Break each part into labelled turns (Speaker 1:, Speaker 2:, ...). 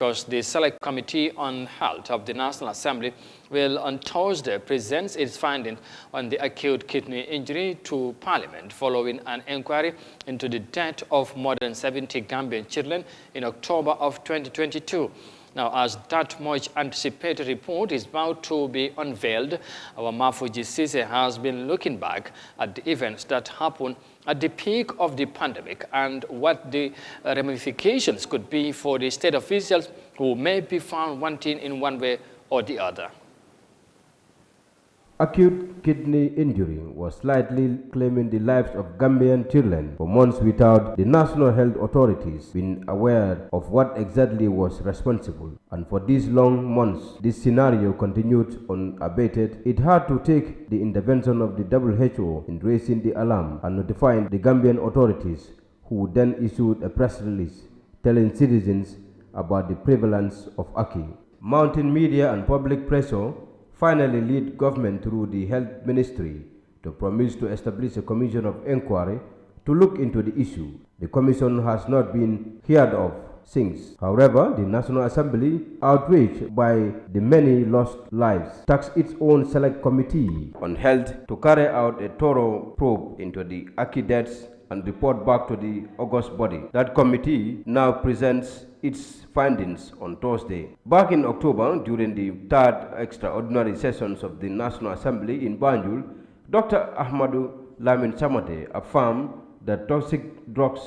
Speaker 1: Because the Select Committee on Health of the National Assembly will on Thursday present its findings on the acute kidney injury to Parliament following an inquiry into the death of more than 70 Gambian children in October of 2022. Now, as that much anticipated report is about to be unveiled, our Mafuji Sise has been looking back at the events that happened at the peak of the pandemic and what the ramifications could be for the state officials who may be found wanting in one way or the other.
Speaker 2: Acute kidney injury was slightly claiming the lives of Gambian children for months without the national health authorities being aware of what exactly was responsible. And for these long months, this scenario continued unabated. It had to take the intervention of the WHO in raising the alarm and notifying the Gambian authorities, who then issued a press release telling citizens about the prevalence of Aki. Mounting media and public pressure finally led government through the health ministry to promise to establish a commission of inquiry to look into the issue. The commission has not been heard of since. However, the National Assembly, outraged by the many lost lives, tasked its own select committee on health to carry out a thorough probe into the Aki deaths and report back to the august body. That committee now presents its findings on Thursday. Back in October, during the third extraordinary sessions of the National Assembly in Banjul, Dr. Ahmadu Lamin Samate affirmed that toxic drugs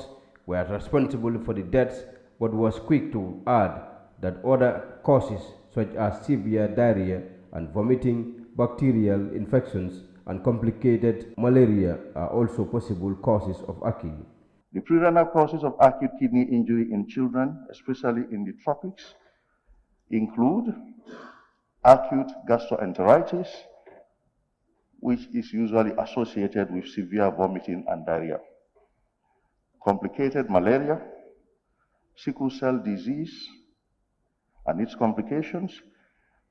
Speaker 2: were responsible for the deaths, but was quick to add that other causes such as severe diarrhea and vomiting, bacterial infections, and complicated malaria are also possible causes of Aki.
Speaker 3: The prerenal causes of acute kidney injury in children, especially in the tropics, include acute gastroenteritis, which is usually associated with severe vomiting and diarrhea, complicated malaria, sickle cell disease and its complications,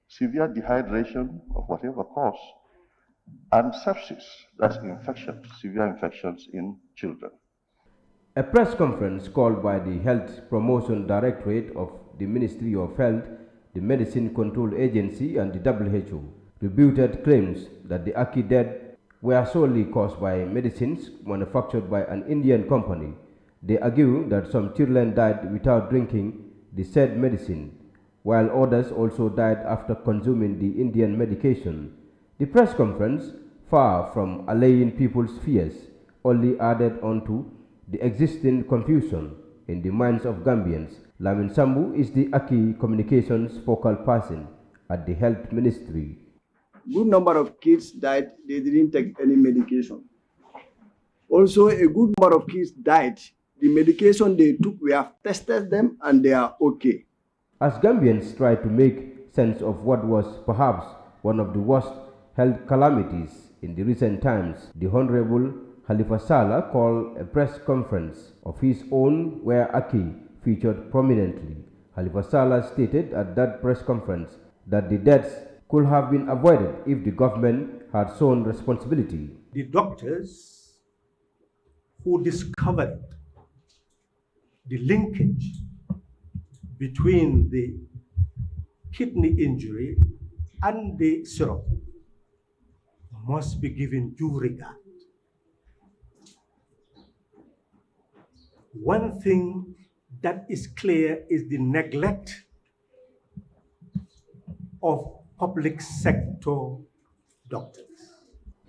Speaker 3: severe dehydration of whatever cause, and sepsis, that's infections, severe infections in children.
Speaker 2: A press conference called by the Health Promotion Directorate of the Ministry of Health, the Medicine Control Agency, and the WHO rebutted claims that the Aki deaths were solely caused by medicines manufactured by an Indian company. They argue that some children died without drinking the said medicine, while others also died after consuming the Indian medication. The press conference, far from allaying people's fears, only added on to the existing confusion in the minds of Gambians. Lamin Sambu is the Aki communications focal person at the Health Ministry.
Speaker 4: Good number of kids died, they didn't take any medication. Also, a good number of kids died. The medication they took, we have tested them and they are okay.
Speaker 2: As Gambians try to make sense of what was perhaps one of the worst health calamities in the recent times, the Honorable Khalifa Sallah called a press conference of his own where Aki featured prominently. Khalifa Sallah stated at that press conference that the deaths could have been avoided if the government had shown responsibility.
Speaker 5: The doctors who discovered the linkage between the kidney injury and the syrup must be given due regard. One thing that is clear is the neglect of public sector doctors.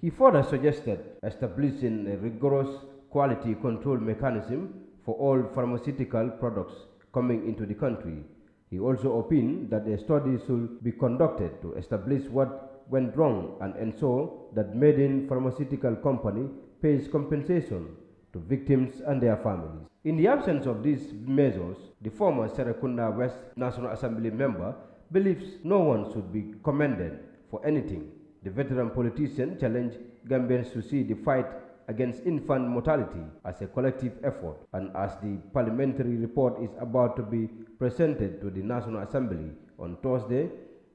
Speaker 2: He further suggested establishing a rigorous quality control mechanism for all pharmaceutical products coming into the country. He also opined that a study should be conducted to establish what went wrong and ensure that Made-in pharmaceutical company pays compensation to victims and their families. In the absence of these measures, the former Serekunda West National Assembly member believes no one should be commended for anything. The veteran politician challenged Gambians to see the fight against infant mortality as a collective effort, and as the parliamentary report is about to be presented to the National Assembly on Thursday,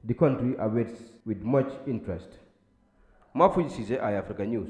Speaker 2: the country awaits with much interest. Mafuji Sise, Eyeafrica News.